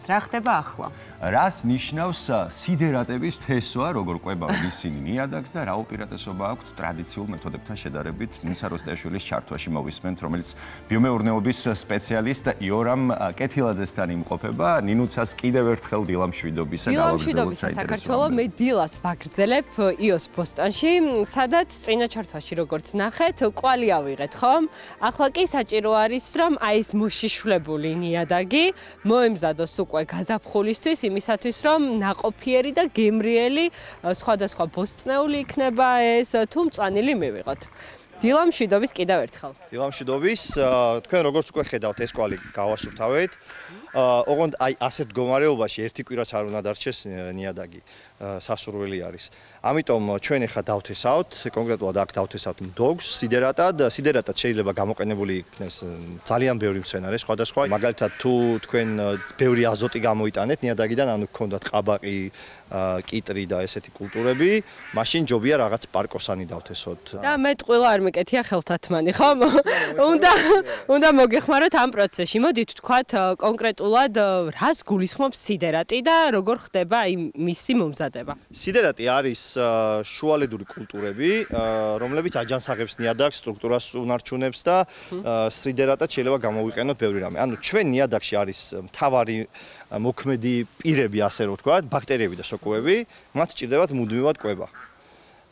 რა ხდება ახლა? რას ნიშნავს სიდერატების თესვა, როგორ ყვებავენ ისინი ნიადაგს და რა უპირატესობა აქვთ ტრადიციულ მეთოდებთან შედარებით? ნინუცა როსტეაშვილის ჩართვაში მოვისმენთ, რომელიც ბიომეურნეობის სპეციალისტ იორამ კეთილაძესთან იმყოფება. ნინუცას კიდევ ერთხელ დილამშვიდობისა დილამშვიდობისა საქართველო, მე დილას ვაგრძელებ იოს ბოსტონში, სადაც წინა ჩართვაში როგორც ნახეთ, კვალი ავიღეთ, ხომ? ახლა კი საჭირო არის, რომ აი ეს მოშიშვლებული ნიადაგი მოემზადოს უკვე გაზაფხულისთვის, იმისათვის, რომ ნაყოფიერი და გემრიელი სხვადასხვა ბოსტნეული იქნება ეს, თუ მწვანილი მივიღოთ. დილამშვიდობის კიდევ ერთხელ. დილამშვიდობის, თქვენ როგორც უკვე ხედავთ, ეს კვალი გავასუფთავეთ. ოღონდ აი ასეთ მდგომარეობაში ერთი კვირაც არ უნდა დარჩეს ნიადაგი, სასურველი არის. ამიტომ ჩვენ ახლა დავთესავთ, კონკრეტულად აქ დავთესავთ მდოგს, სიდერატად. სიდერატად შეიძლება გამოყენებული იქნეს ძალიან ბევრი მცენარე, სხვადასხვა. მაგალითად, თუ თქვენ ბევრი აზოტი გამოიტანეთ ნიადაგიდან, ანუ გქონდათ ყაბაყი, კიტრი და ესეთი კულტურები, მაშინ ჯობია რაღაც პარკოსანი დავთესოთ. და მე ტყუილა არ მეკეთია ხელთათმანი, ხომ? უნდა მოგეხმაროთ ამ პროცესში. მოდით ვთქვათ კონკრეტულად რას გულისხმობს სიდერატი და როგორ ხდება მისი მომზადება. სიდერატი არის შუალედური კულტურები, რომლებიც აჯანსაღებს ნიადაგს, სტრუქტურას უნარჩუნებს და სიდერატად შეიძლება გამოვიყენოთ ბევრი რამე. ანუ ჩვენ ნიადაგში არის მთავარი მოქმედი პირები, ასე რომ ვთქვათ, ბაქტერიები და სოკოები, მათ სჭირდებათ მუდმივად კვება.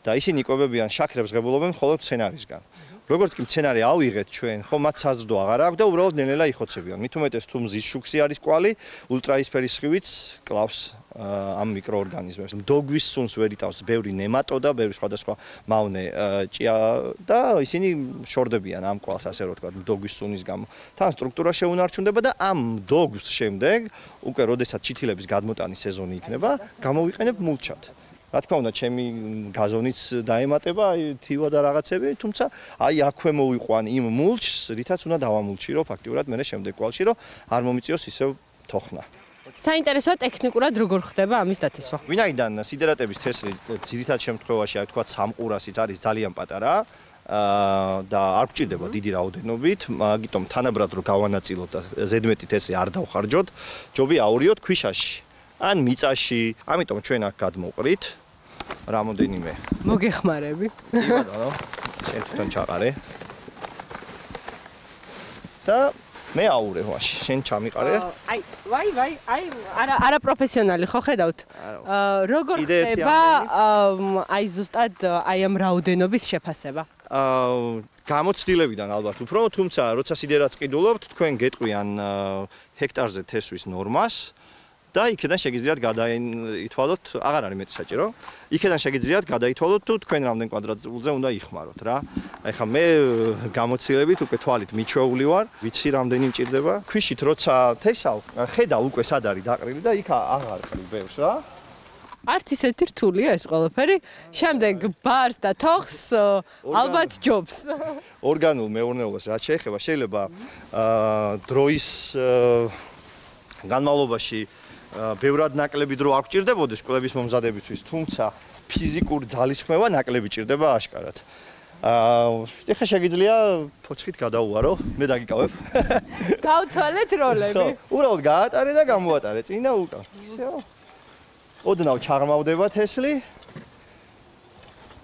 და ისინი კვებებიან შაქრებს ღებულობენ მხოლოდ მცენარისგან. როგორც კი მცენარე ავიღეთ ჩვენ, ხო, მათ საზრდო აღარ აქვს და უბრალოდ ნელ-ნელა იხოცებიან. მით უმეტეს თუ მზის შუქსი არის კვალი, ულტრაისფერის სხივიც კლავს ამ მიკროორგანიზმებს. მდოგვის სუნს ვერ იტავს ბევრი ნემატოდა, ბევრი სხვადასხვა მავნე ჭია და ისინი შორდებიან ამ კვალს, ასე რომ ვთქვათ, მდოგვის სუნის გამო. თან სტრუქტურა შეუნარჩუნდება და ამ მდოგვის შემდეგ, უკვე როდესაც ჩითილების გადმოტანის სეზონი იქნება, გამოვიყენებ მულჩად. რა თქმა უნდა, ჩემი გაზონიც დაემატება, თივა და რაღაცები, თუმცა აი აქვე მოვიყვან იმ მულჩს, რითაც უნდა დავამულჩირო ფაქტიურად მე შემდეგ კვალში, რომ არ მომიწიოს ისევ თოხნა. საინტერესოა ტექნიკურად როგორ ხდება ამის დათესვა. ვინაიდან სიდერატების თესლი ძირითად შემთხვევაში, აი ვთქვათ, 3 ყურასიც არის ძალიან პატარა და არ გვჭირდება დიდი რაოდენობით, მაგიტომ თანაბრად რომ გავანაწილოთ და ზედმეტი თესლი არ დავხარჯოთ, ჯობია აურიოთ ქვიშაში ან მიწაში, ამიტომ ჩვენ აქ გადმოვყრით რამოდენიმე. მოგეხმარები. კი ბატონო, შენ თვითონ ჩაყარე. და მე აურე ვაში, შენ ჩამიყარე. აი, არა პროფესიონალი ხო ხედავთ? როგორ ხდება აი ზუსტად აი ამ რაოდენობის შეფასება? გამოცდილებიდან ალბათ უფრო, თუმცა როცა სიდერატს ყიდულობთ, თქვენ გეტყვიან ჰექტარზე თესვის ნორმას. და იქიდან შეგიძლიათ გადაითვალოთ, აღარ არის მეტი საჭირო. იქიდან შეგიძლიათ გადაითვალოთ თუ თქვენ რამდენ კვადრატზე უნდა იხმაროთ რა. აი ხა მე გამოცდილებით უკვე თვალით მიჩვეული ვარ, ვიცი რამდენი მჭირდება. ქვიშით როცა თესავ, ხედავ უკვე სად არის დაყრილი და იქ აღარ ყრილ ბევრს რა. არც ისეთი რთულია ეს ყველაფერი. შემდეგ ბარს და თოხს ალბათ ჯობს. ორგანულ მეურნეობას რაც შეეხება, შეიძლება დროის განმავლობაში ბევრად ნაკლები დრო არ გჭირდებოდეს კვლევის მომზადებისთვის, თუმცა ფიზიკური ძალისხმევა ნაკლები ჭირდება აშკარად. ეხლა შეგიძლია ფოცხით გადაუვარო, მე დაგიკავებ. გავცვალეთ როლები. უბრალოდ გაატარე და გამოატარე წინ და უკან. всё. ოდნავ ჩაღრმავდება თესლი.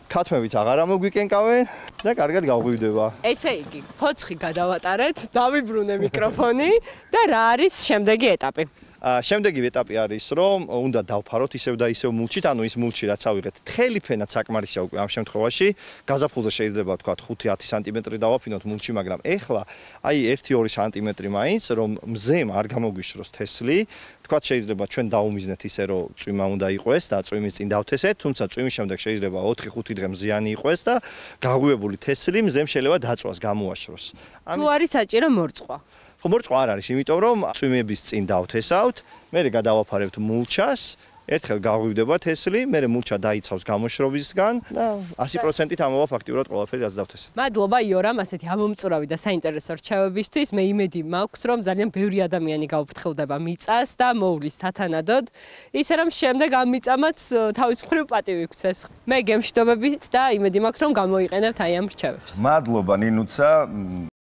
ქათმებიც აღარ მოგვიკენკავენ და კარგად გავღვივდება. ესე იგი, ფოცხი გადავატარეთ, დავიბრუნე მიკროფონი და რა არის შემდეგი ეტაპი? შემდეგი ეტაპი არის, რომ უნდა დავფაროთ ისევ და ისევ მულჩით, ანუ ის მულჩი რაც ავიღეთ, თხელი ფენად საკმარისია უკვე ამ შემთხვევაში. გაზაფხულზე შეიძლება ვთქვათ 5-10 სანტიმეტრი დავაფინოთ მულჩი, მაგრამ ეხლა აი 1-2 სანტიმეტრი მაინც, რომ მზემ არ გამოგვიშროს თესლი, ვთქვათ შეიძლება ჩვენ დავუმიზნეთ ისე, რომ წვიმა უნდა იყოს და წვიმის წინ დავთესეთ, თუმცა წვიმის შემდეგ შეიძლება 4-5 დღე მზიანი იყოს და გაღვივებული თესლი მზემ შეიძლება დაწვას, გამოაშროს. თუ არის საჭირო მორწყვა. ხო, მორწყვა არ არის, იმიტომ რომ წვიმების წინ დავთესავთ, მერე გადავაფარებთ მულჩას, ერთხელ გაღვივდება თესლი, მერე მულჩა დაიცავს გამოშრობისგან და 100%-ით ამოვა ფაქტიურად ყველაფერი რაც დავთესეთ. მადლობა იორამ ასეთი ამომწურავი და საინტერესო რჩევებისთვის. მე იმედი მაქვს, რომ ძალიან ბევრი ადამიანი გაუფრთხილდება მიწას და მოვლის სათანადოდ, ისე რომ შემდეგ ამ მიწამაც თავის მხრივ პატივი გვცეს. მე გემშვიდობებით და იმედი მაქვს, რომ გამოიყენებთ აი ამ რჩევებს. მადლობა ნინუცა.